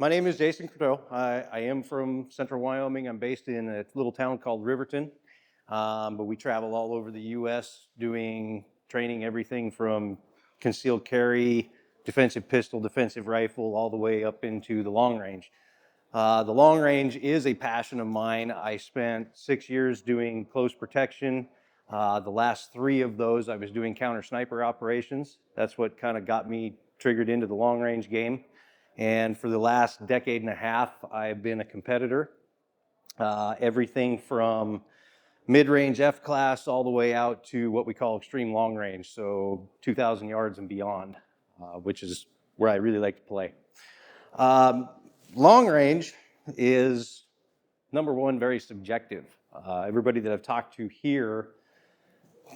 My name is Jason Crotteau. I am from central Wyoming. I'm based in a little town called Riverton, but we travel all over the U.S. doing training, everything from concealed carry, defensive pistol, defensive rifle, all the way up into the long range. The long range is a passion of mine. I spent 6 years doing close protection. The last 3 of those, I was doing counter sniper operations. That's what kind of got me triggered into the long range game. And for the last decade and a half, I've been a competitor. Everything from mid-range F-class all the way out to what we call extreme long range, so 2,000 yards and beyond, which is where I really like to play. Long range is, number one, very subjective. Everybody that I've talked to here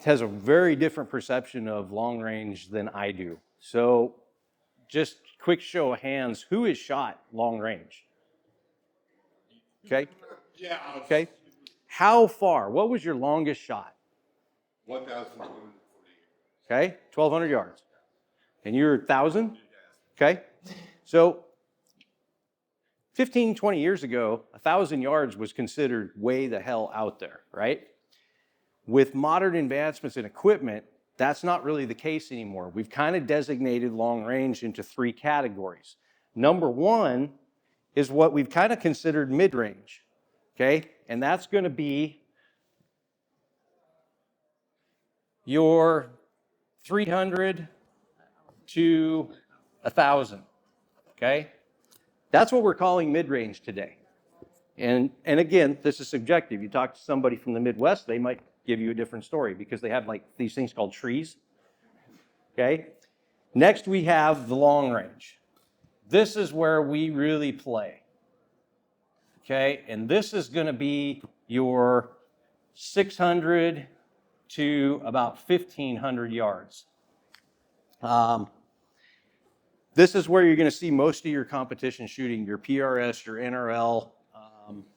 has a very different perception of long range than I do. So just quick show of hands, who has shot long range? Okay. Yeah. Okay. How far? What was your longest shot? 1,240. Okay. 1,200 yards. And you're 1,000? Okay. So 15, 20 years ago, 1,000 yards was considered way the hell out there, right? With modern advancements in equipment, that's not really the case anymore. We've kind of designated long range into 3 categories. Number one is what we've kind of considered mid-range, okay? And that's going to be your 300 to 1,000, okay? That's what we're calling mid-range today. And again, this is subjective. You talk to somebody from the Midwest, they might give you a different story because they have like these things called trees. Okay. Next we have the long range. This is where we really play. Okay. And this is going to be your 600 to about 1,500 yards. This is where you're going to see most of your competition shooting, your PRS, your NRL,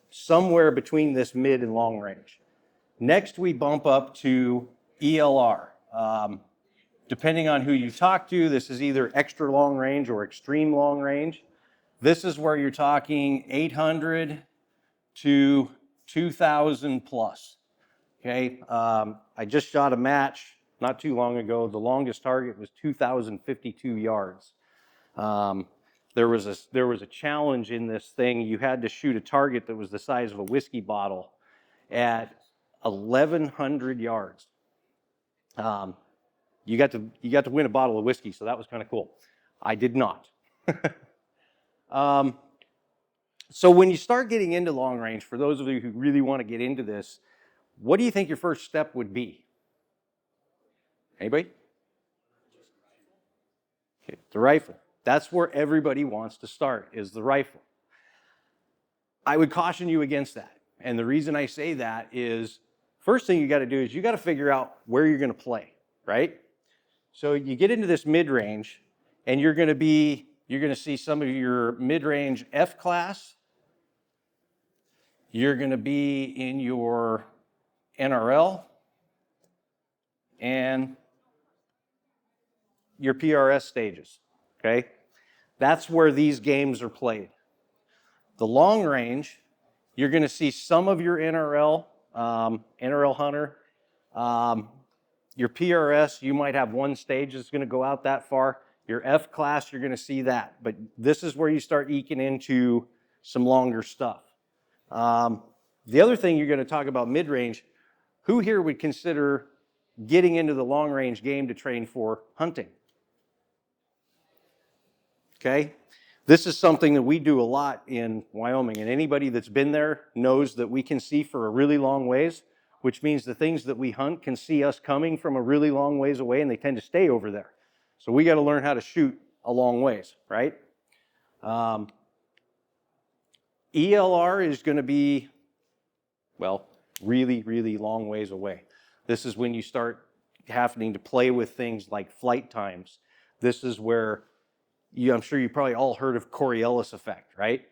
somewhere between this mid and long range. Next, we bump up to ELR. Depending on who you talk to, this is either extra long range or extreme long range. This is where you're talking 800 to 2,000 plus. Okay, I just shot a match not too long ago. The longest target was 2,052 yards. There was a challenge in this thing. You had to shoot a target that was the size of a whiskey bottle at 1,100 yards. You got to win a bottle of whiskey, so that was kind of cool. I did not. So when you start getting into long range, for those of you who really want to get into this, what do you think your first step would be? Anybody? Okay, the rifle. That's where everybody wants to start, is the rifle. I would caution you against that. And the reason I say that is, first thing you got to do is you got to figure out where you're going to play, right? So you get into this mid-range, and you're going to see some of your mid-range F-class. You're going to be in your NRL and your PRS stages, okay? That's where these games are played. The long range, you're going to see some of your NRL, NRL Hunter. Your PRS, you might have one stage that's going to go out that far. Your F class, you're going to see that. But this is where you start eking into some longer stuff. The other thing you're going to talk about mid-range, who here would consider getting into the long-range game to train for hunting? Okay? This is something that we do a lot in Wyoming, and anybody that's been there knows that we can see for a really long ways, which means the things that we hunt can see us coming from a really long ways away, and they tend to stay over there. So we got to learn how to shoot a long ways, right? ELR is going to be, well, really, really long ways away. This is when you start having to play with things like flight times. This is where I'm sure you probably all heard of Coriolis effect, right?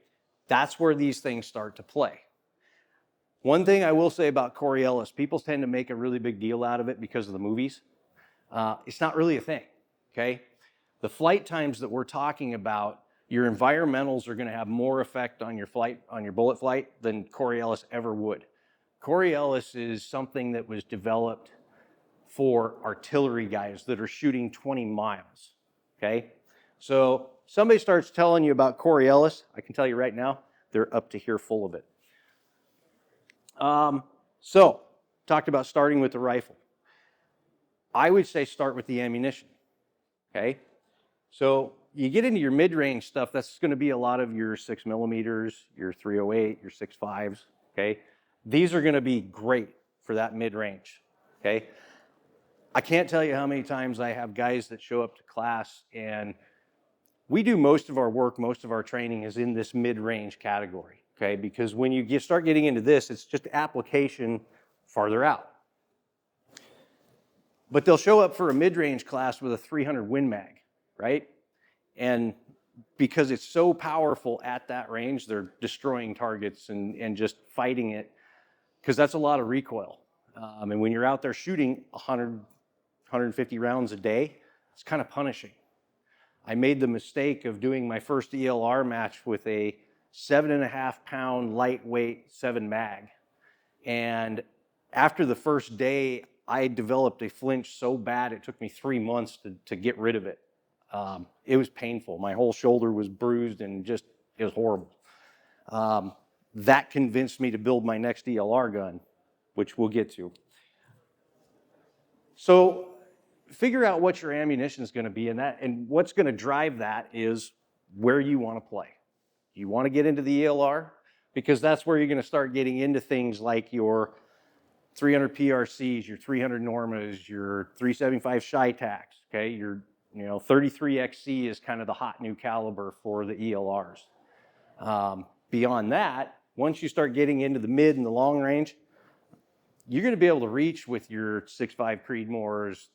That's where these things start to play. One thing I will say about Coriolis, people tend to make a really big deal out of it because of the movies. It's not really a thing, okay? The flight times that we're talking about your environmentals are going to have more effect on your flight, on your bullet flight, than Coriolis ever would. Coriolis is something that was developed for artillery guys that are shooting 20 miles, okay? So somebody starts telling you about Coriolis, I can tell you right now, they're up to here full of it. So, talked about starting with the rifle. I would say start with the ammunition, okay? So you get into your mid-range stuff, that's going to be a lot of your 6mm, your 308, your 6.5s, okay? These are going to be great for that mid-range, okay? I can't tell you how many times I have guys that show up to class and we do most of our work, most of our training is in this mid-range category, okay? Because when you start getting into this, it's just application farther out. But they'll show up for a mid-range class with a 300 Win Mag, right? And because it's so powerful at that range, they're destroying targets and just fighting it, because that's a lot of recoil. And when you're out there shooting 100, 150 rounds a day, it's kind of punishing. I made the mistake of doing my first ELR match with a 7.5-pound lightweight 7 mag. And after the first day, I developed a flinch so bad it took me 3 months to get rid of it. It was painful. My whole shoulder was bruised and just, it was horrible. That convinced me to build my next ELR gun, which we'll get to. So figure out what your ammunition is going to be, and what's going to drive that is where you want to play. You want to get into the ELR, because that's where you're going to start getting into things like your 300 PRCs, your 300 Normas, your 375 Chi-Tacs, okay? Your 33XC is kind of the hot new caliber for the ELRs. Beyond that, once you start getting into the mid and the long range, you're going to be able to reach with your 6.5 Creedmoors,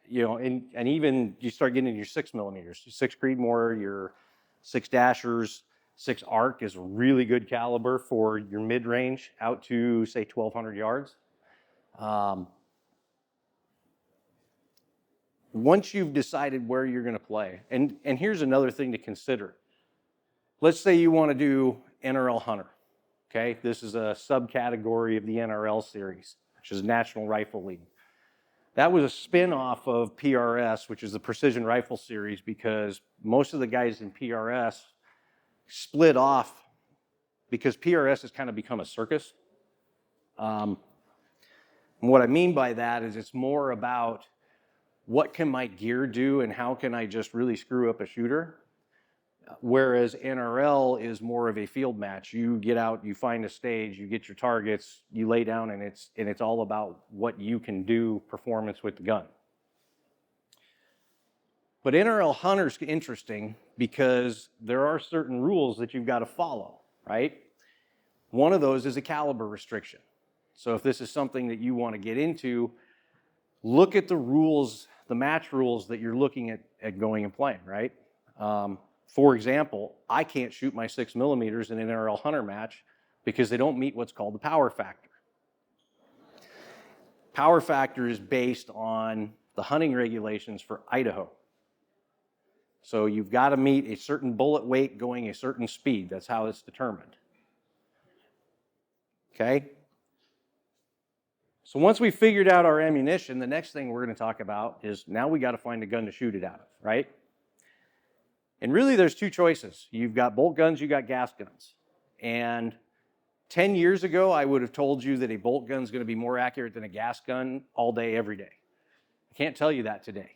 and even you start getting into your 6mm, your 6 Creedmoor, your 6 Dashers. 6 ARC is a really good caliber for your mid-range out to, say, 1,200 yards. Once you've decided where you're going to play, and here's another thing to consider. Let's say you want to do NRL Hunter, okay? This is a subcategory of the NRL series, which is National Rifle League. That was a spin-off of PRS, which is the Precision Rifle Series, because most of the guys in PRS split off because PRS has kind of become a circus. And what I mean by that is it's more about what can my gear do and how can I just really screw up a shooter, whereas NRL is more of a field match. You get out, you find a stage, you get your targets, you lay down, and it's all about what you can do performance with the gun. But NRL Hunter's interesting because there are certain rules that you've got to follow, right? One of those is a caliber restriction. So if this is something that you want to get into, look at the rules, the match rules that you're looking at going and playing, right? For example, I can't shoot my 6mm in an NRL Hunter match because they don't meet what's called the power factor. Power factor is based on the hunting regulations for Idaho. So you've got to meet a certain bullet weight going a certain speed. That's how it's determined. Okay? So once we've figured out our ammunition, the next thing we're going to talk about is now we got to find a gun to shoot it out of, right? And really there's two choices. You've got bolt guns, you've got gas guns. And 10 years ago, I would have told you that a bolt gun is going to be more accurate than a gas gun all day, every day. I can't tell you that today.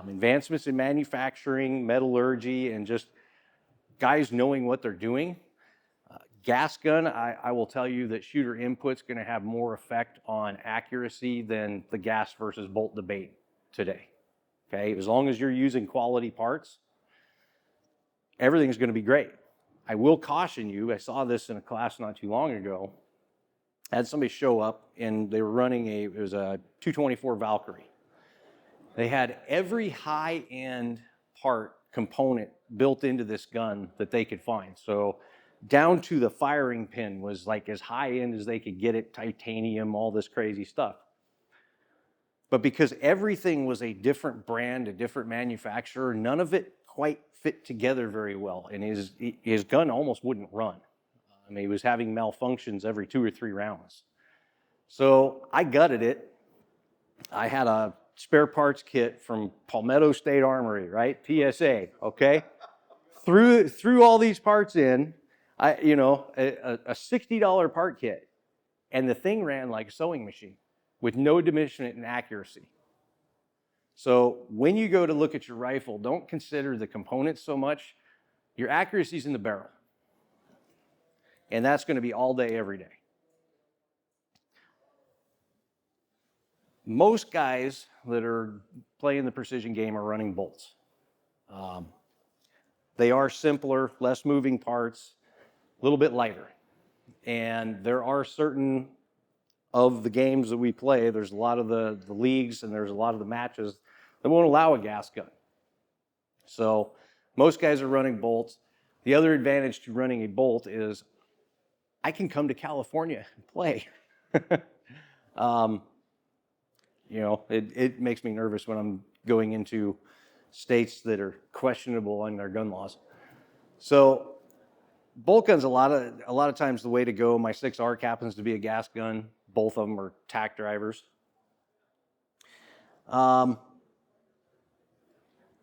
Advancements in manufacturing, metallurgy, and just guys knowing what they're doing. Gas gun, I will tell you that shooter input's going to have more effect on accuracy than the gas versus bolt debate today. Okay, as long as you're using quality parts, everything's going to be great. I will caution you, I saw this in a class not too long ago. I had somebody show up and they were running it was a 224 Valkyrie. They had every high-end part component built into this gun that they could find. So down to the firing pin was like as high-end as they could get it, titanium, all this crazy stuff. But because everything was a different brand, a different manufacturer, none of it quite fit together very well, and his gun almost wouldn't run. I mean, he was having malfunctions every 2 or 3 rounds. So I gutted it. I had a spare parts kit from Palmetto State Armory, right? PSA, okay? Threw all these parts in, a $60 part kit, and the thing ran like a sewing machine with no diminishment in accuracy. So when you go to look at your rifle, don't consider the components so much. Your accuracy is in the barrel. And that's going to be all day, every day. Most guys that are playing the precision game are running bolts. They are simpler, less moving parts, a little bit lighter. And there are certain of the games that we play, there's a lot of the leagues and there's a lot of the matches that won't allow a gas gun. So most guys are running bolts. The other advantage to running a bolt is I can come to California and play. It makes me nervous when I'm going into states that are questionable on their gun laws. So bolt guns, a lot of times the way to go. My 6 ARC happens to be a gas gun. Both of them are tack drivers.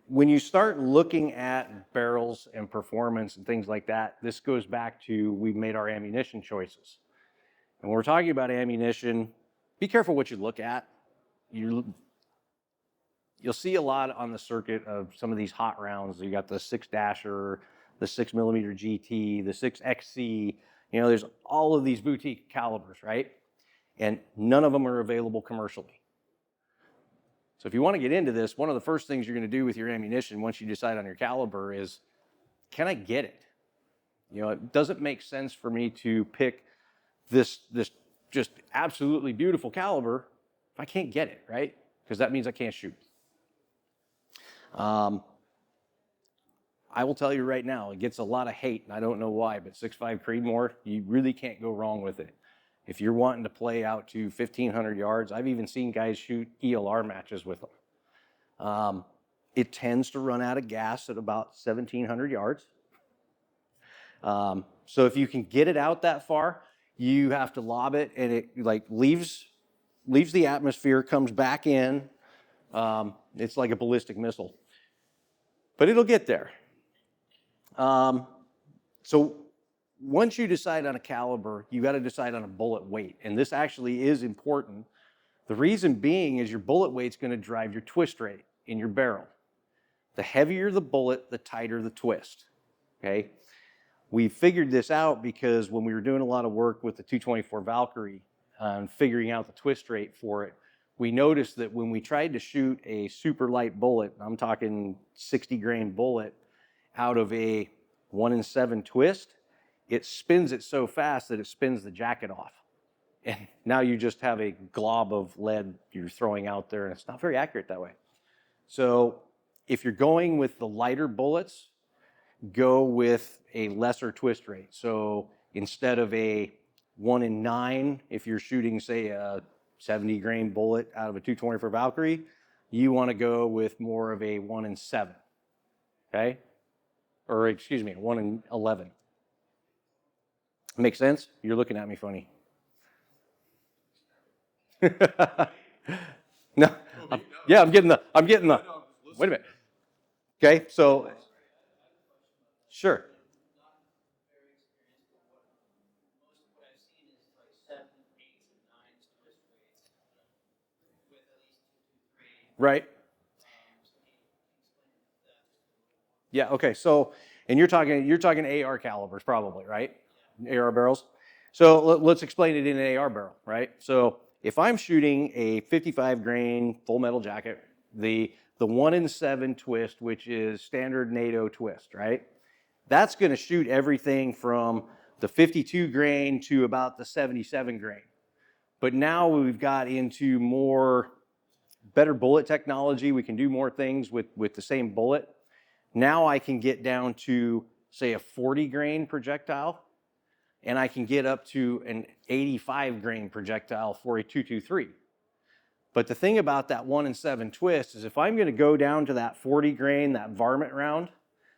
When you start looking at barrels and performance and things like that, this goes back to we've made our ammunition choices. And when we're talking about ammunition, be careful what you look at. You'll see a lot on the circuit of some of these hot rounds. You got the 6-dasher, the 6mm GT, the 6XC. There's all of these boutique calibers, right? And none of them are available commercially. So if you want to get into this, one of the first things you're going to do with your ammunition once you decide on your caliber is, can I get it? It doesn't make sense for me to pick this just absolutely beautiful caliber if I can't get it, right? Because that means I can't shoot. I will tell you right now, it gets a lot of hate, and I don't know why, but 6.5 Creedmoor, you really can't go wrong with it. If you're wanting to play out to 1,500 yards, I've even seen guys shoot ELR matches with them. It tends to run out of gas at about 1,700 yards. So if you can get it out that far, you have to lob it, and it leaves the atmosphere, comes back in. It's like a ballistic missile. But it'll get there. So once you decide on a caliber, you got to decide on a bullet weight. And this actually is important. The reason being is your bullet weight's going to drive your twist rate in your barrel. The heavier the bullet, the tighter the twist. Okay? We figured this out because when we were doing a lot of work with the 224 Valkyrie and figuring out the twist rate for it, we noticed that when we tried to shoot a super light bullet, I'm talking 60 grain bullet, out of a 1-in-7 twist, it spins it so fast that it spins the jacket off. And now you just have a glob of lead you're throwing out there, and it's not very accurate that way. So if you're going with the lighter bullets, go with a lesser twist rate. So instead of a 1-in-9, if you're shooting, say, a 70 grain bullet out of a 224 Valkyrie, you want to go with more of a 1-in-7, okay? Or excuse me, 1-in-11. Make sense? You're looking at me funny. No, I'm getting the, wait a minute. Okay, so, sure. Right. Yeah, okay, so, and you're talking AR calibers probably, right? AR barrels. So let's explain it in an AR barrel, right? So if I'm shooting a 55 grain full metal jacket, the 1-in-7 twist, which is standard NATO twist, right? That's going to shoot everything from the 52 grain to about the 77 grain. But now we've got into better bullet technology. We can do more things with the same bullet. Now I can get down to, say, a 40 grain projectile, and I can get up to an 85 grain projectile for a 223. But the thing about that 1-in-7 twist is if I'm going to go down to that 40 grain, that varmint round,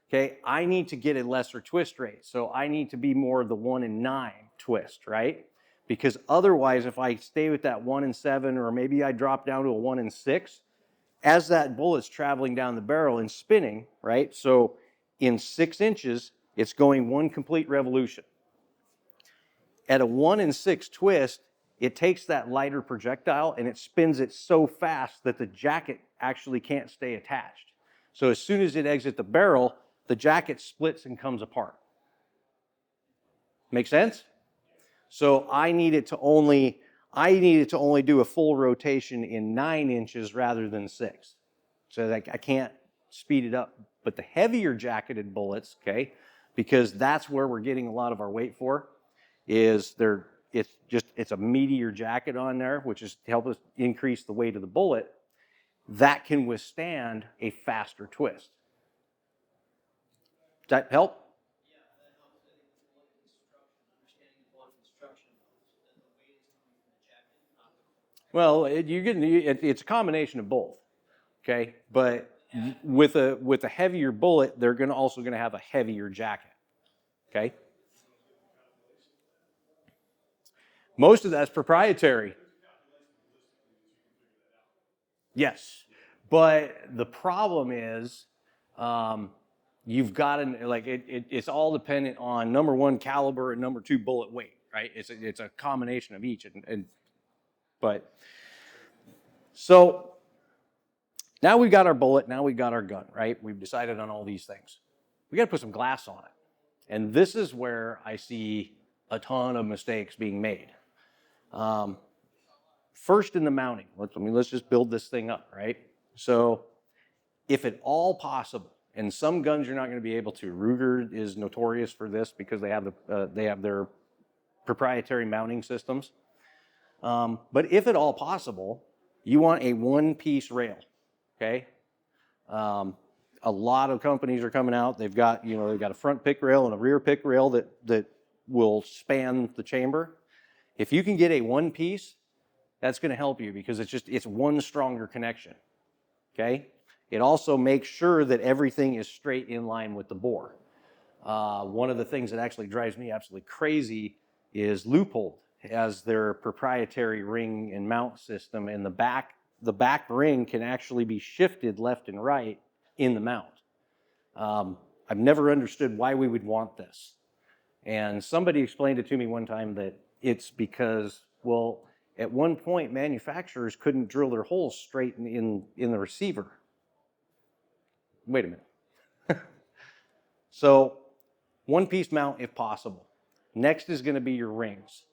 Okay, I need to get a lesser twist rate. So I need to be more of the 1 in 9 twist, right? Because otherwise, if I stay with that 1 in 7, or maybe I drop down to a 1 in 6, as that bullet's traveling down the barrel and spinning, right? So in 6 inches, it's going 1 complete revolution. At a 1 in 6 twist, it takes that lighter projectile and it spins it so fast that the jacket actually can't stay attached. So as soon as it exits the barrel, the jacket splits and comes apart. Make sense? So I needed to only do a full rotation in 9 inches rather than 6. So that I can't speed it up. But the heavier jacketed bullets, okay, because that's where we're getting a lot of our weight for, is it's a meatier jacket on there, which is to help us increase the weight of the bullet, that can withstand a faster twist. Does that help? Yeah, that helps. I think it's bullet construction, understanding the bullet construction, that the weight is coming from the jacket, not the. Well, it's a combination of both, okay? But with a heavier bullet, they're also going to have a heavier jacket, okay? Most of that's proprietary. Yes, but the problem is you've got to, like, it's all dependent on, number 1, caliber, and number 2, bullet weight, right? It's a combination of each. But so now we've got our bullet, now we've got our gun, right? We've decided on all these things. We got to put some glass on it. And this is where I see a ton of mistakes being made. First, in the mounting, let's just build this thing up, right? So if at all possible, and some guns you're not going to be able to. Ruger is notorious for this because they have their proprietary mounting systems. But if at all possible, you want a one-piece rail, okay? A lot of companies are coming out. They've got a front pick rail and a rear pick rail that will span the chamber. If you can get a one piece, that's going to help you because it's one stronger connection, okay? It also makes sure that everything is straight in line with the bore. One of the things that actually drives me absolutely crazy is Leupold has their proprietary ring and mount system, and the back ring can actually be shifted left and right in the mount. I've never understood why we would want this. And somebody explained it to me one time that it's because, well, at one point manufacturers couldn't drill their holes straight in the receiver. Wait a minute. So one-piece mount if possible. Next is going to be your rings.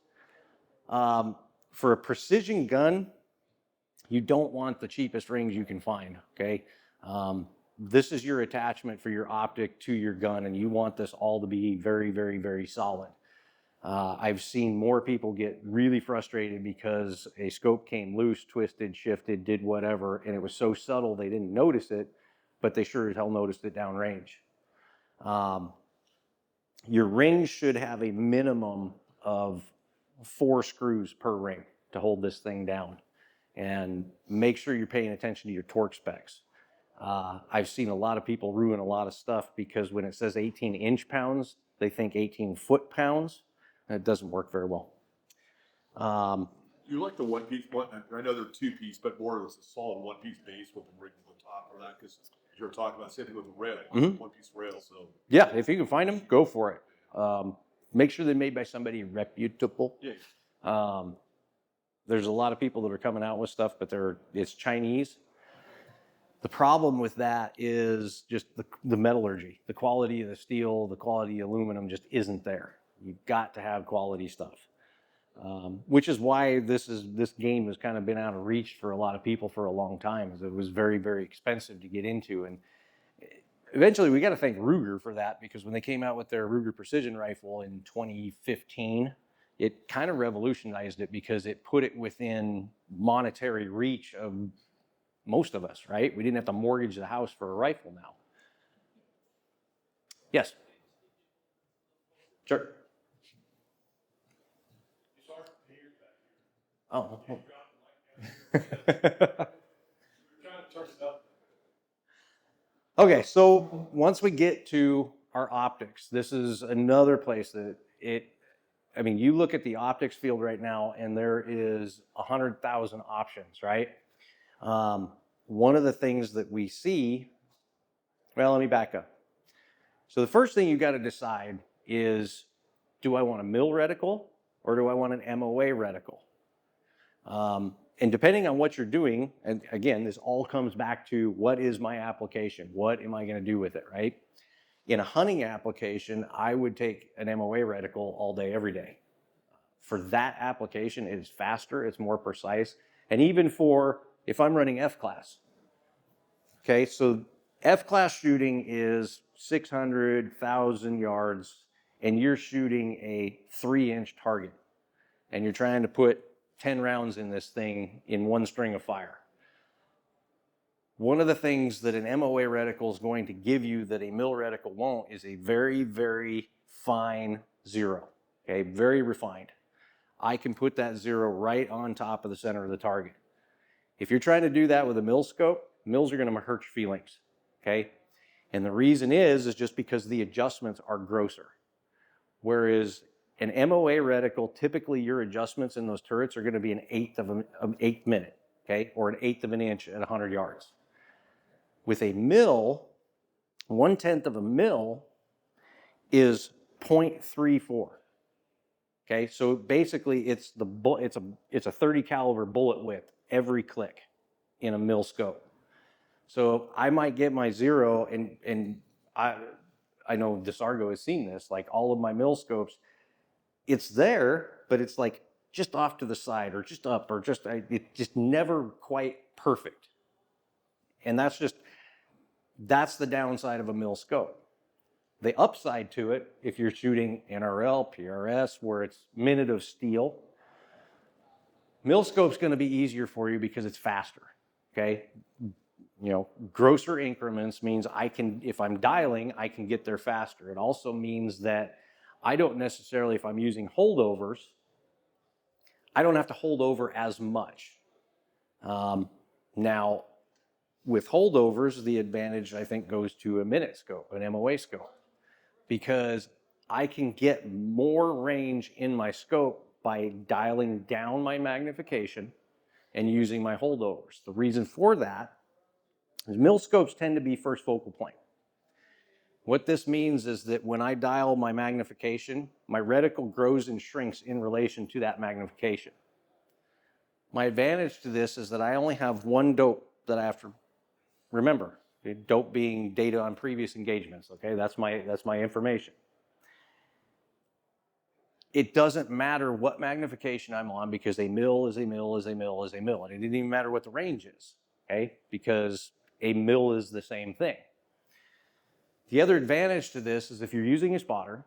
For a precision gun, you don't want the cheapest rings you can find, okay? This is your attachment for your optic to your gun, and you want this all to be very, very, very solid. I've seen more people get really frustrated because a scope came loose, twisted, shifted, did whatever, and it was so subtle they didn't notice it, but they sure as hell noticed it downrange. Your rings should have a minimum of 4 screws per ring to hold this thing down. And make sure you're paying attention to your torque specs. I've seen a lot of people ruin a lot of stuff because when it says 18 inch-pounds, they think 18 foot-pounds, and it doesn't work very well. You like the one-piece one? I know they're two-piece, but more of a solid one-piece base with the ring on the top of that, because you're talking about same thing with the rail, one-piece rail. So yeah, if you can find them, go for it. Make sure they're made by somebody reputable. yeah. There's a lot of people that are coming out with stuff, but it's Chinese. The problem with that is just the metallurgy. The quality of the steel, the quality of aluminum just isn't there. You've got to have quality stuff. Which is why this game has kind of been out of reach for a lot of people for a long time, as it was very, very expensive to get into. And eventually we got to thank Ruger for that, because when they came out with their Ruger Precision Rifle in 2015, it kind of revolutionized it because it put it within monetary reach of most of us, right? We didn't have to mortgage the house for a rifle now. Yes? Sure. Oh. Okay, so once we get to our optics, this is another place that I mean, you look at the optics field right now and there is 100,000 options, right? One of the things that we see, well, let me back up. So the first thing you got to decide is, do I want a mill reticle or do I want an MOA reticle? And depending on what you're doing, and again, this all comes back to what is my application? What am I going to do with it, right? In a hunting application, I would take an MOA reticle all day, every day. For that application, it is faster, it's more precise, and even for if I'm running F-class. Okay, so F-class shooting is 600,000 yards, and you're shooting a 3-inch target, and you're trying to put 10 rounds in this thing in one string of fire. One of the things that an MOA reticle is going to give you that a mill reticle won't is a very, very fine zero, okay, very refined. I can put that zero right on top of the center of the target. If you're trying to do that with a mill scope, mills are going to hurt your feelings, okay? And the reason is just because the adjustments are grosser. Whereas an MOA reticle, typically your adjustments in those turrets are going to be an eighth of an eighth minute, okay? Or an eighth of an inch at 100 yards. With a mill, 1/10 of a mill is 0.34. Okay, so basically it's a 30 caliber bullet width every click in a mill scope. So I might get my zero, and I know DeSargo has seen this, like all of my mill scopes, it's there, but it's like just off to the side or just up or it's just never quite perfect. And that's the downside of a mill scope. The upside to it, if you're shooting NRL, PRS, where it's minute of steel, mill scope's going to be easier for you because it's faster, okay? You know, grosser increments means if I'm dialing, I can get there faster. It also means that I don't necessarily, if I'm using holdovers, I don't have to hold over as much. Now, with holdovers, the advantage, I think, goes to a minute scope, an MOA scope, because I can get more range in my scope by dialing down my magnification and using my holdovers. The reason for that is mill scopes tend to be first focal plane. What this means is that when I dial my magnification, my reticle grows and shrinks in relation to that magnification. My advantage to this is that I only have one dope that I have to remember. Dope being data on previous engagements, okay? That's my information. It doesn't matter what magnification I'm on because a mill is a mill is a mill is a mill. And it didn't even matter what the range is, okay? Because a mill is the same thing. The other advantage to this is if you're using a spotter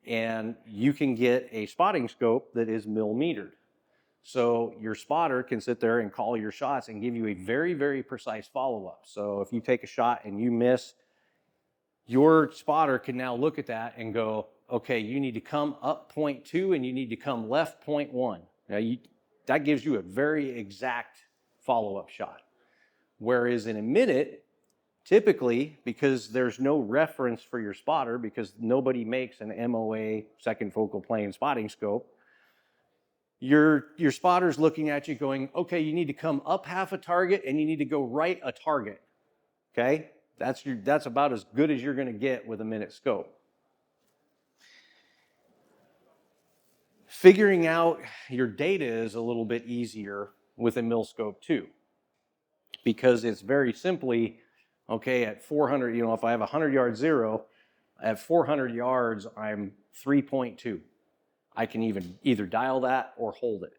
and you can get a spotting scope that is mill metered. So your spotter can sit there and call your shots and give you a very, very precise follow-up. So if you take a shot and you miss, your spotter can now look at that and go, okay, you need to come up 0.2 and you need to come left 0.1. Now that gives you a very exact follow-up shot. Whereas in a minute, typically, because there's no reference for your spotter, because nobody makes an MOA second focal plane spotting scope, your spotter's looking at you going, okay, you need to come up half a target and you need to go right a target, okay? That's about as good as you're gonna get with a minute scope. Figuring out your data is a little bit easier with a mill scope too, because it's very simply, okay, at 400, you know, if I have a 100-yard zero, at 400 yards, I'm 3.2. I can either dial that or hold it.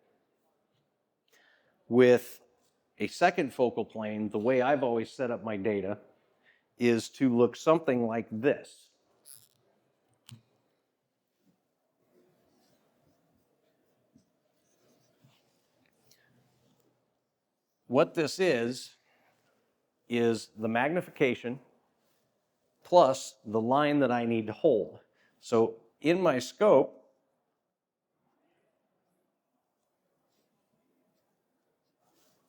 With a second focal plane, the way I've always set up my data is to look something like this. What this is the magnification plus the line that I need to hold. So in my scope,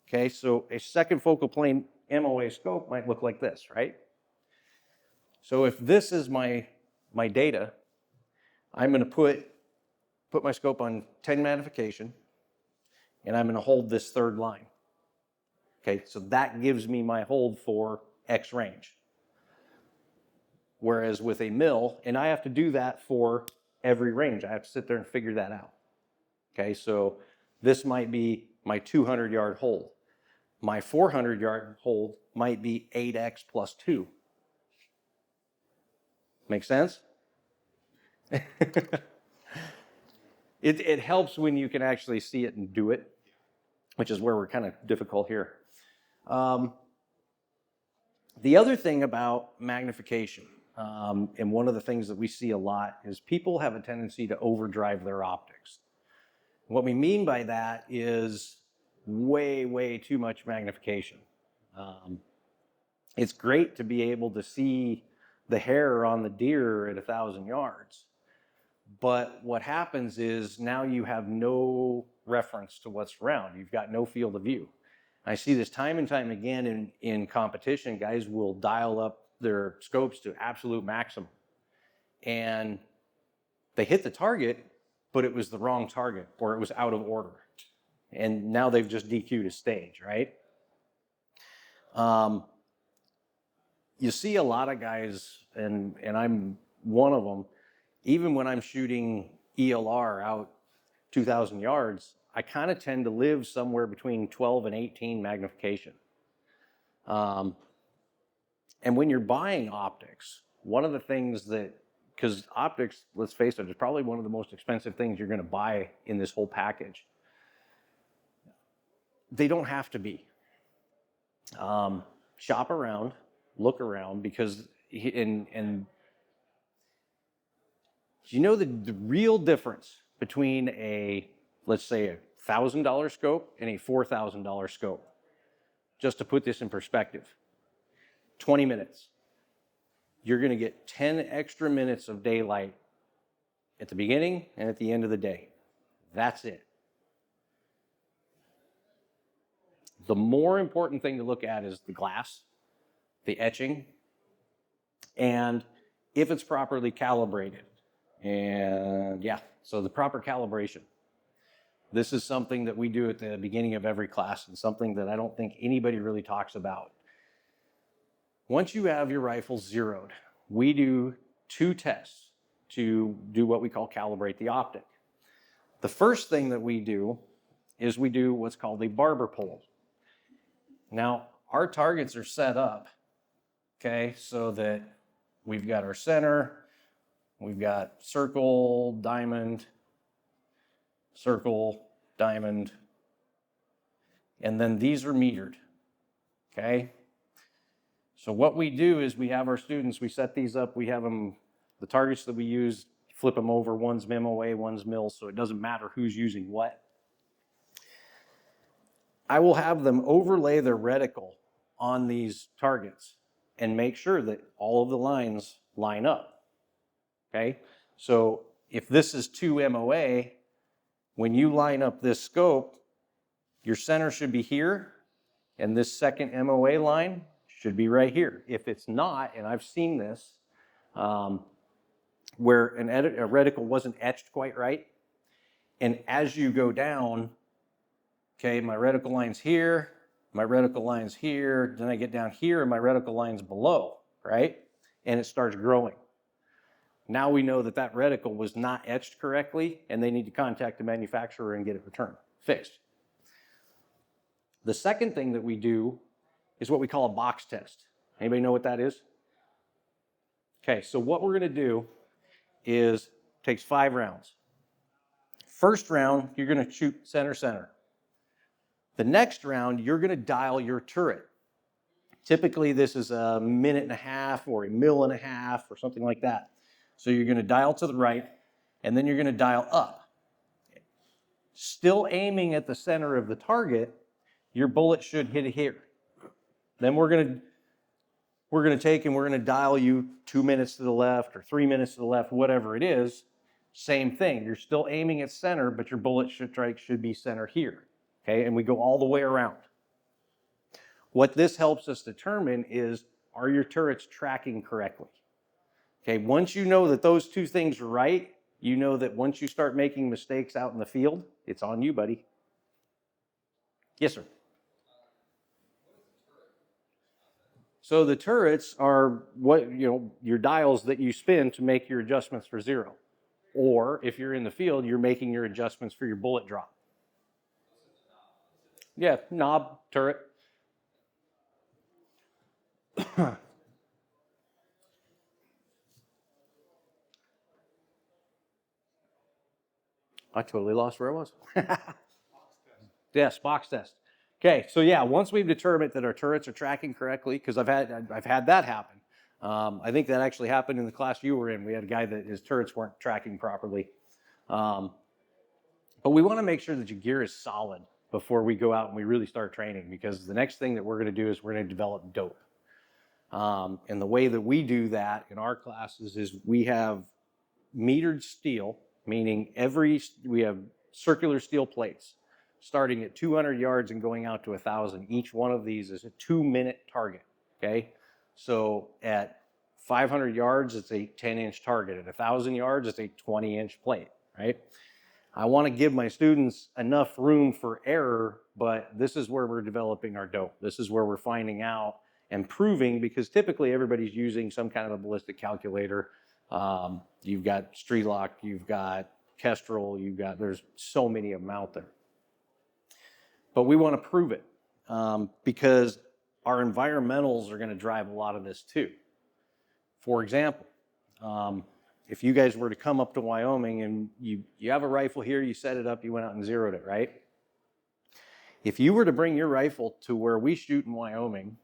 okay, so a second focal plane MOA scope might look like this, right? So if this is my data, I'm going to put my scope on 10 magnification, and I'm going to hold this third line. Okay, so that gives me my hold for X range. Whereas with a mill, and I have to do that for every range. I have to sit there and figure that out. Okay, so this might be my 200-yard hold. My 400-yard hold might be 8X plus 2. Make sense? It helps when you can actually see it and do it, which is where we're kind of difficult here. The other thing about magnification, and one of the things that we see a lot, is people have a tendency to overdrive their optics. What we mean by that is way, way too much magnification. It's great to be able to see the hair on the deer at 1,000 yards. But what happens is now you have no reference to what's around. You've got no field of view. I see this time and time again in competition. Guys will dial up their scopes to absolute maximum. And they hit the target, but it was the wrong target, or it was out of order. And now they've just DQ'd a stage, right? You see a lot of guys, and I'm one of them, even when I'm shooting ELR out 2,000 yards, I kind of tend to live somewhere between 12 and 18 magnification. And when you're buying optics, one of the things that, because optics, let's face it, is probably one of the most expensive things you're going to buy in this whole package. They don't have to be. Shop around, look around, because and you know the real difference between let's say a $1,000 scope and a $4,000 scope. Just to put this in perspective, 20 minutes. You're going to get 10 extra minutes of daylight at the beginning and at the end of the day. That's it. The more important thing to look at is the glass, the etching, and if it's properly calibrated. And yeah, so the proper calibration. This is something that we do at the beginning of every class, and something that I don't think anybody really talks about. Once you have your rifle zeroed, we do 2 tests to do what we call calibrate the optic. The first thing that we do is we do what's called a barber pole. Now, our targets are set up, okay, so that we've got our center, we've got circle, diamond, and then these are metered, okay? So what we do is we have our students, we set these up, we have them, the targets that we use, flip them over, one's MOA, one's mil, so it doesn't matter who's using what. I will have them overlay their reticle on these targets and make sure that all of the lines line up, okay? So if this is 2 MOA, when you line up this scope, your center should be here, and this second MOA line should be right here. If it's not, and I've seen this, where a reticle wasn't etched quite right, and as you go down, okay, my reticle line's here, my reticle line's here, then I get down here and my reticle line's below, right? And it starts growing. Now we know that that reticle was not etched correctly, and they need to contact the manufacturer and get it returned, fixed. The second thing that we do is what we call a box test. Anybody know what that is? Okay, so what we're going to do is, takes 5 rounds. First round, you're going to shoot center. The next round, you're going to dial your turret. Typically, this is a 1.5 minutes or 1.5 minutes or something like that. So you're going to dial to the right, and then you're going to dial up. Still aiming at the center of the target, your bullet should hit here. Then we're going to take and we're going to dial you 2 minutes to the left or 3 minutes to the left, whatever it is. Same thing. You're still aiming at center, but your bullet should be center here. Okay, and we go all the way around. What this helps us determine is, are your turrets tracking correctly? Okay, once you know that those two things are right, you know that once you start making mistakes out in the field, it's on you, buddy. Yes, sir. So the turrets are what, your dials that you spin to make your adjustments for zero. Or if you're in the field, you're making your adjustments for your bullet drop. Yeah, knob, turret. I totally lost where I was. Yes, box test. Okay, so yeah, once we've determined that our turrets are tracking correctly, because I've had that happen. I think that actually happened in the class you were in. We had a guy that his turrets weren't tracking properly. But we want to make sure that your gear is solid before we go out and we really start training, because the next thing that we're going to do is we're going to develop dope. And the way that we do that in our classes is we have metered steel, meaning we have circular steel plates starting at 200 yards and going out to 1,000. Each one of these is a 2-minute target, okay? So at 500 yards, it's a 10-inch target. At 1,000 yards, it's a 20-inch plate, right? I want to give my students enough room for error, but this is where we're developing our dope. This is where we're finding out and proving, because typically everybody's using some kind of a ballistic calculator. You've got Strelok, you've got Kestrel, there's so many of them out there. But we want to prove it because our environmentals are going to drive a lot of this too. For example, if you guys were to come up to Wyoming and you have a rifle here, you set it up, you went out and zeroed it, right? If you were to bring your rifle to where we shoot in Wyoming,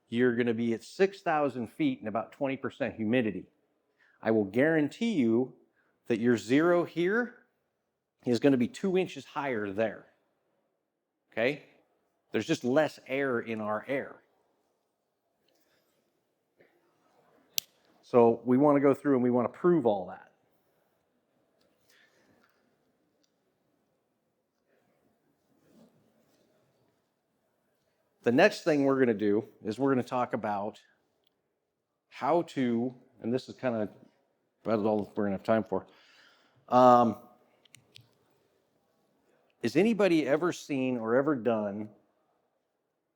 you're going to be at 6,000 feet and about 20% humidity. I will guarantee you that your zero here is going to be 2 inches higher there. Okay? There's just less air in our air. So we want to go through and we want to prove all that. The next thing we're going to do is we're going to talk about how to, and this is kind of about all we're going to have time for. Has anybody ever seen or ever done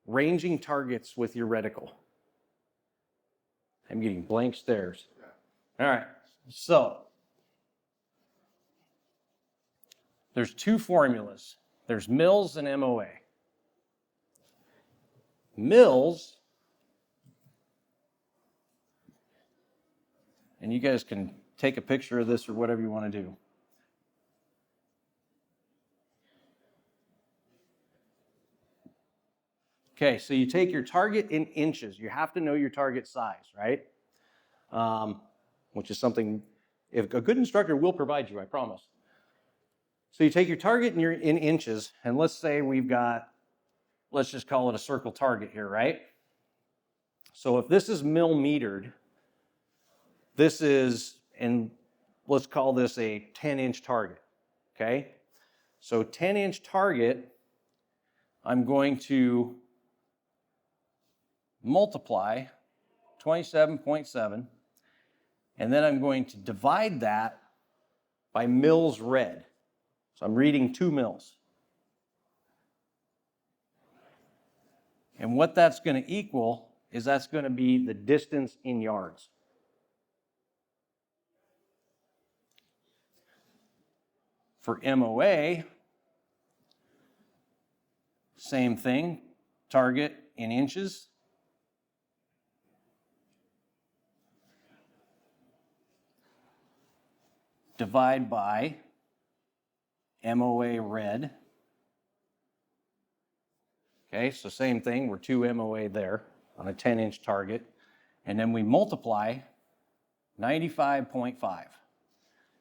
ranging targets with your reticle? I'm getting blank stares. All right, so there's two formulas. There's mils and MOA. Mils, and you guys can take a picture of this or whatever you want to do. Okay, so you take your target in inches. You have to know your target size, right? Which is something if a good instructor will provide you, I promise. So you take your target in inches, and let's say we've got, let's just call it a circle target here, right? So if this is millimetered, this is, and let's call this a 10-inch target, okay? So 10-inch target, I'm going to multiply 27.7, and then I'm going to divide that by mils read. So I'm reading 2 mils. And what that's going to equal is that's going to be the distance in yards. For MOA, same thing, target in inches. Divide by MOA read. Okay, so same thing, we're 2 MOA there on a 10-inch target. And then we multiply 95.5.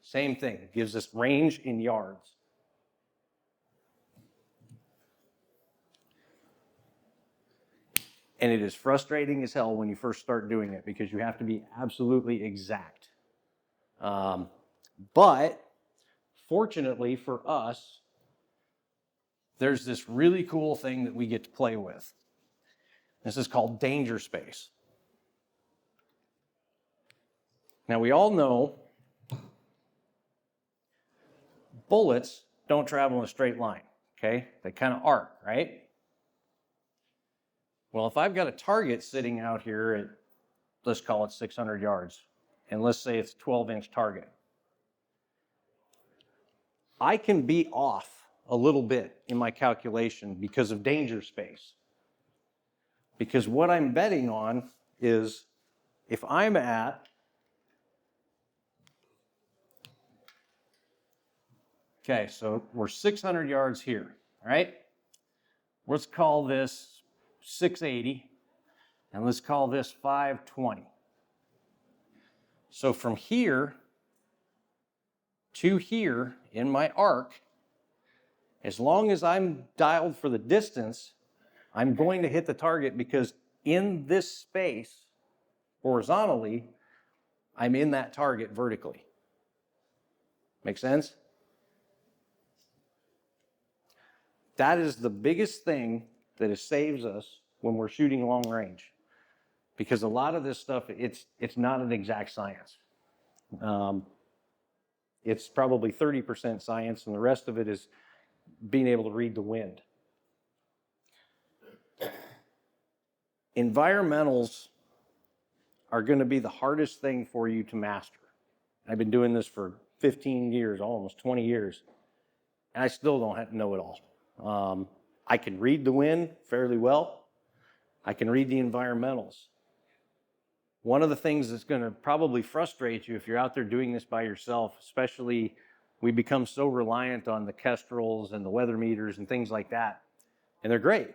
Same thing, it gives us range in yards. And it is frustrating as hell when you first start doing it because you have to be absolutely exact. But fortunately for us, there's this really cool thing that we get to play with. This is called danger space. Now we all know bullets don't travel in a straight line, okay? They kind of arc, right? Well, if I've got a target sitting out here at, let's call it 600 yards, and let's say it's a 12-inch target, I can be off a little bit in my calculation because of danger space. Because what I'm betting on is if I'm at, okay, so we're 600 yards here, all right? Let's call this 680, and let's call this 520. So from here to here in my arc, as long as I'm dialed for the distance, I'm going to hit the target because in this space, horizontally, I'm in that target vertically. Make sense? That is the biggest thing that saves us when we're shooting long range. Because a lot of this stuff, it's not an exact science. It's probably 30% science, and the rest of it is being able to read the wind. Environmentals are going to be the hardest thing for you to master. I've been doing this for 15 years, almost 20 years, and I still don't know it all. I can read the wind fairly well. I can read the environmentals. One of the things that's going to probably frustrate you if you're out there doing this by yourself, especially we become so reliant on the kestrels and the weather meters and things like that, and they're great.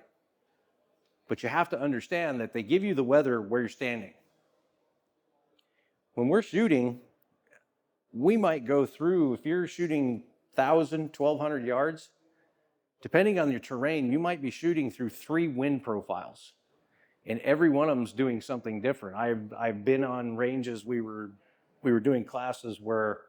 But you have to understand that they give you the weather where you're standing. When we're shooting, we might go through, if you're shooting 1,000, 1,200 yards, depending on your terrain, you might be shooting through 3 wind profiles. And every one of them's doing something different. I've been on ranges, we were doing classes where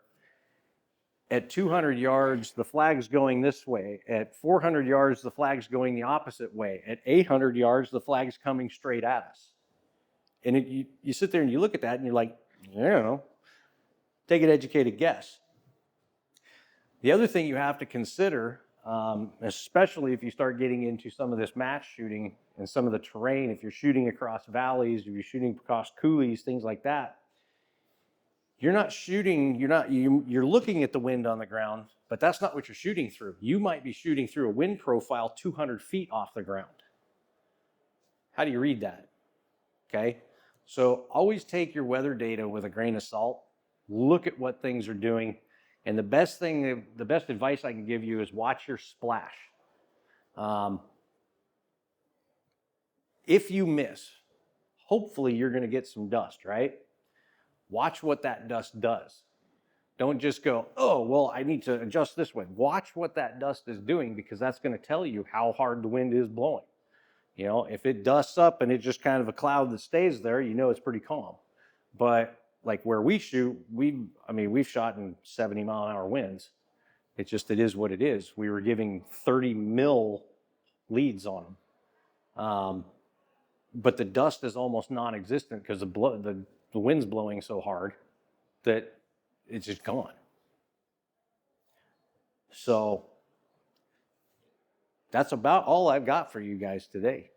at 200 yards, the flag's going this way. At 400 yards, the flag's going the opposite way. At 800 yards, the flag's coming straight at us. And you sit there and you look at that and you're like, I don't know, take an educated guess. The other thing you have to consider, especially if you start getting into some of this match shooting and some of the terrain, if you're shooting across valleys, if you're shooting across coulees, things like that, you're not shooting, you're looking at the wind on the ground, but that's not what you're shooting through. You might be shooting through a wind profile 200 feet off the ground. How do you read that? Okay, so always take your weather data with a grain of salt. Look at what things are doing. And the best advice I can give you is watch your splash. If you miss, hopefully you're going to get some dust, right? Watch what that dust does. Don't just go, oh, well, I need to adjust this way. Watch what that dust is doing because that's going to tell you how hard the wind is blowing. You know, if it dusts up and it's just kind of a cloud that stays there, you know it's pretty calm. But like where we shoot, we've shot in 70-mile-an-hour winds. It is what it is. We were giving 30 mil leads on them. But the dust is almost non-existent because the wind's blowing so hard that it's just gone. So that's about all I've got for you guys today.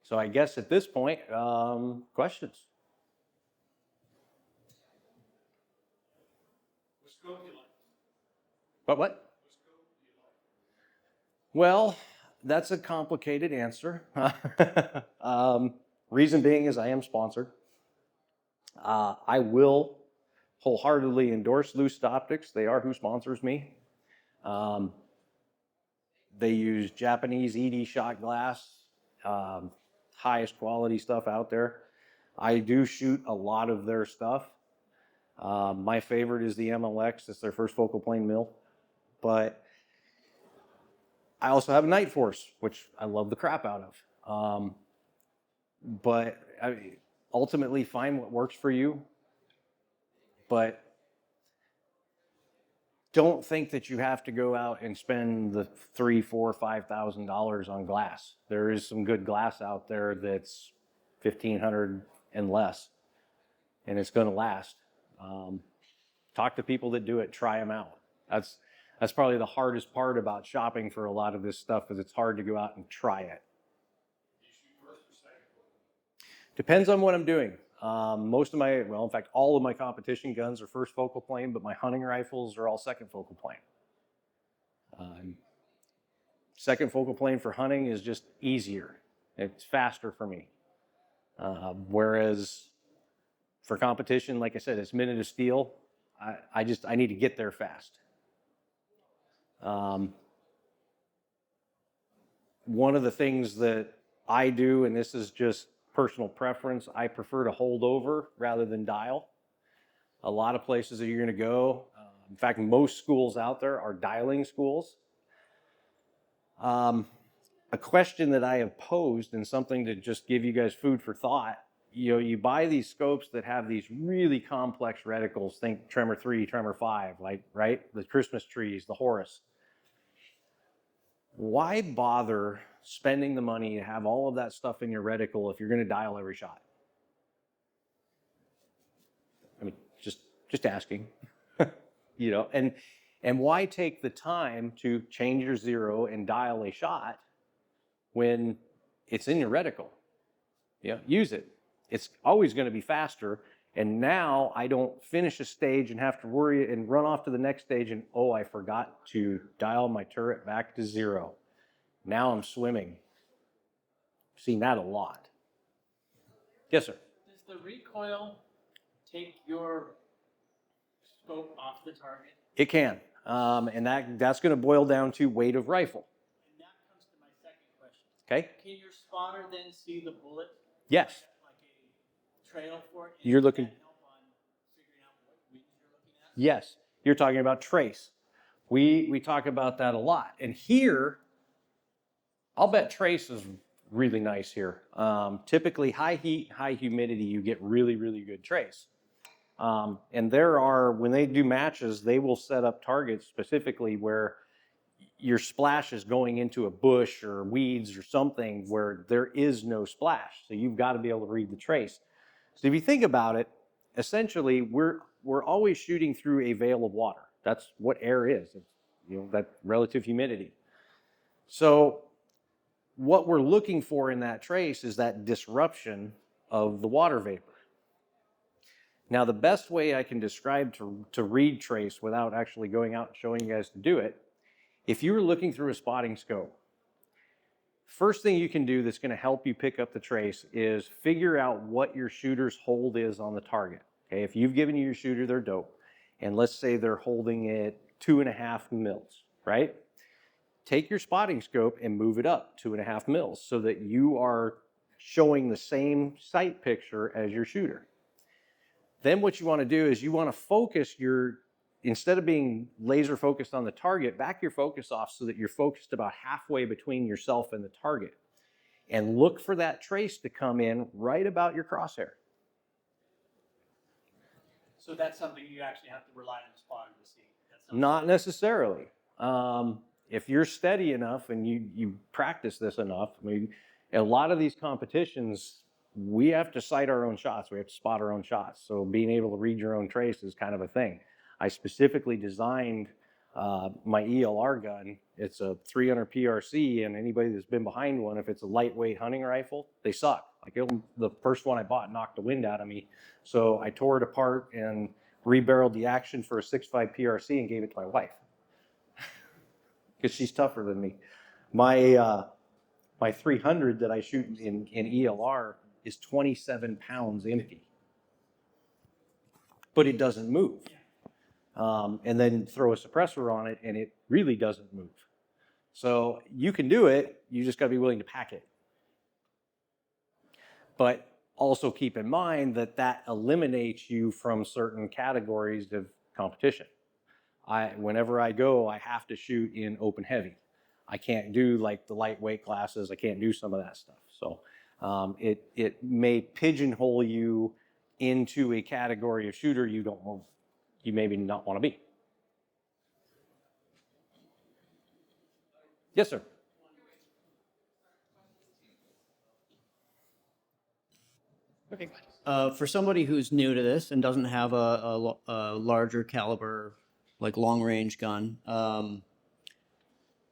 So I guess at this point, questions? What scope do you like? What? What scope do you like? Well, that's a complicated answer. Reason being is I am sponsored. I will wholeheartedly endorse Loose Optics. They are who sponsors me. They use Japanese ED shot glass, highest quality stuff out there. I do shoot a lot of their stuff. My favorite is the MLX. It's their first focal plane mill. But I also have a Night Force, which I love the crap out of. But ultimately, find what works for you. But don't think that you have to go out and spend the $3,000, $4,000, $5,000 on glass. There is some good glass out there that's $1,500 and less. and it's going to last. Talk to people that do it, try them out. That's probably the hardest part about shopping for a lot of this stuff, is it's hard to go out and try it. Depends on what I'm doing. Most of my, well, in fact, all of my competition guns are first focal plane, but my hunting rifles are all second focal plane. Second focal plane for hunting is just easier. It's faster for me. Whereas for competition, like I said, it's minute of steel. I need to get there fast. One of the things that I do, and this is just personal preference, I prefer to hold over rather than dial. A lot of places that you're going to go, in fact, most schools out there are dialing schools. A question that I have posed, and something to just give you guys food for thought, you buy these scopes that have these really complex reticles, think Tremor 3, Tremor 5, like, right? The Christmas trees, the Horus. Why bother spending the money to have all of that stuff in your reticle if you're going to dial every shot? I mean, just asking, and why take the time to change your zero and dial a shot when it's in your reticle? Use it. It's always going to be faster. And now I don't finish a stage and have to worry and run off to the next stage and, oh, I forgot to dial my turret back to 0. Now I'm swimming. I've seen that a lot. Yes, sir. Does the recoil take your scope off the target? It can. And that's going to boil down to weight of rifle. And that comes to my second question. Okay? Can your spotter then see the bullet? Yes. Like a trail for it? You're looking. Does that help on figuring out what wings you're looking at? Yes. You're talking about trace. We talk about that a lot. And here, I'll bet trace is really nice here. Typically, high heat, high humidity, you get really, really good trace. And when they do matches, they will set up targets specifically where your splash is going into a bush or weeds or something where there is no splash. So you've got to be able to read the trace. So if you think about it, essentially we're always shooting through a veil of water. That's what air is. It's, that relative humidity. So what we're looking for in that trace is that disruption of the water vapor. Now, the best way I can describe to read trace without actually going out and showing you guys to do it, if you were looking through a spotting scope, first thing you can do that's going to help you pick up the trace is figure out what your shooter's hold is on the target. Okay, if you've given your shooter their dope, and let's say they're holding it 2.5 mils, right? Take your spotting scope and move it up 2.5 mils so that you are showing the same sight picture as your shooter. Then what you want to do is you want to focus instead of being laser focused on the target, back your focus off so that you're focused about halfway between yourself and the target. And look for that trace to come in right about your crosshair. So that's something you actually have to rely on the spotter to see. Not necessarily. If you're steady enough and you practice this enough, I mean, a lot of these competitions, we have to sight our own shots. We have to spot our own shots. So being able to read your own trace is kind of a thing. I specifically designed my ELR gun. It's a 300 PRC, and anybody that's been behind one, if it's a lightweight hunting rifle, they suck. Like the first one I bought knocked the wind out of me. So I tore it apart and rebarreled the action for a 6.5 PRC and gave it to my wife because she's tougher than me. My 300 that I shoot in ELR is 27 pounds empty, but it doesn't move. And then throw a suppressor on it and it really doesn't move. So you can do it, you just gotta be willing to pack it. But also keep in mind that eliminates you from certain categories of competition. Whenever I go, I have to shoot in open heavy. I can't do like the lightweight classes, I can't do some of that stuff. So it may pigeonhole you into a category of shooter you maybe not want to be. Yes, sir. Okay. For somebody who's new to this and doesn't have a larger caliber, like long range gun,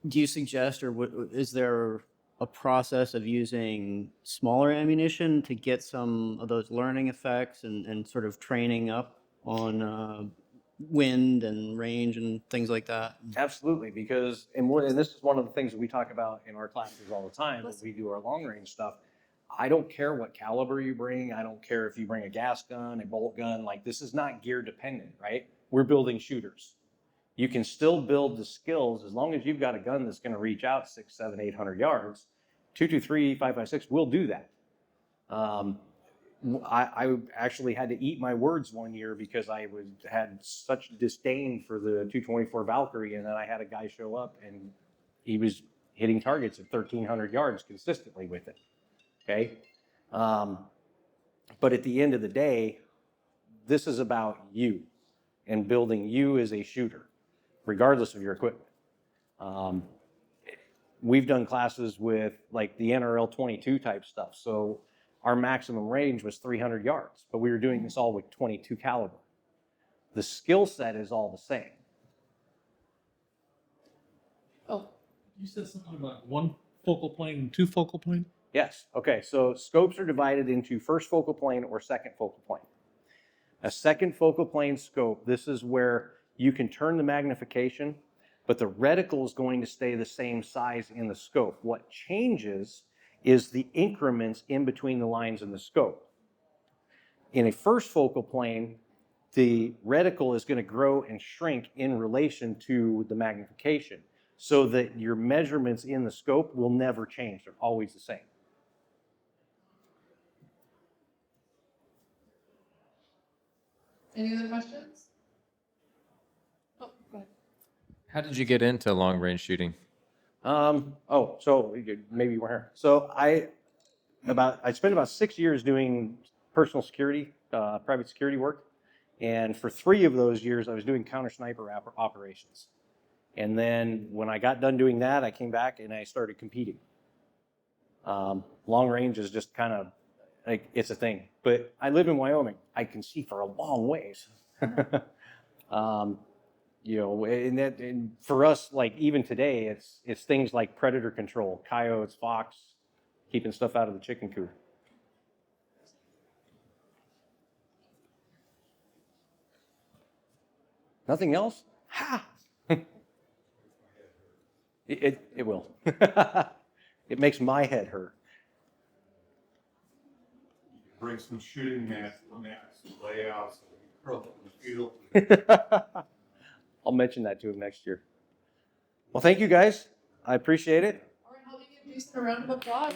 do you suggest, or is there a process of using smaller ammunition to get some of those learning effects and sort of training up on wind and range and things like that? Absolutely, because, and this is one of the things that we talk about in our classes all the time as we do our long range stuff. I don't care what caliber you bring. I don't care if you bring a gas gun, a bolt gun. Like, this is not gear dependent, right? We're building shooters. You can still build the skills as long as you've got a gun that's going to reach out 600, 700, 800 yards. 223, 5.56 will do that. I actually had to eat my words one year because I had such disdain for the 224 Valkyrie, and then I had a guy show up and he was hitting targets at 1,300 yards consistently with it. Okay, but at the end of the day, this is about you and building you as a shooter, regardless of your equipment. We've done classes with like the NRL 22 type stuff, so our maximum range was 300 yards, but we were doing this all with 22 caliber. The skill set is all the same. Oh, you said something about one focal plane and two focal plane? Yes. Okay. So scopes are divided into first focal plane or second focal plane. A second focal plane scope, this is where you can turn the magnification, but the reticle is going to stay the same size in the scope. What changes is the increments in between the lines in the scope. In a first focal plane, the reticle is going to grow and shrink in relation to the magnification, so that your measurements in the scope will never change. They're always the same. Any other questions? Oh, go ahead. How did you get into long range shooting? So maybe you weren't here. So I spent about 6 years doing personal security, private security work. And for 3 of those years, I was doing counter sniper operations. And then when I got done doing that, I came back and I started competing. Long range is just kind of like, it's a thing. But I live in Wyoming. I can see for a long ways. And for us, like even today, it's things like predator control, coyotes, fox, keeping stuff out of the chicken coop. Nothing else? Ha! It will. It makes my head hurt. Bring some shooting mats, layouts, curl up in the field. I'll mention that to him next year. Well, thank you guys. I appreciate it. All right, help me give Jason a round of applause.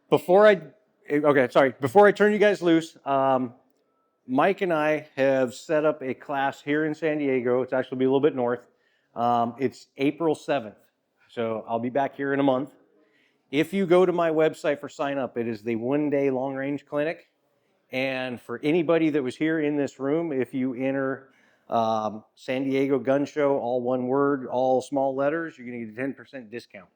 Before I turn you guys loose, Mike and I have set up a class here in San Diego. It's actually be a little bit north. It's April 7th. So I'll be back here in a month. If you go to my website for sign up, it is the one-day long-range clinic. And for anybody that was here in this room, if you enter San Diego Gun Show, all one word, all small letters, you're going to get a 10% discount.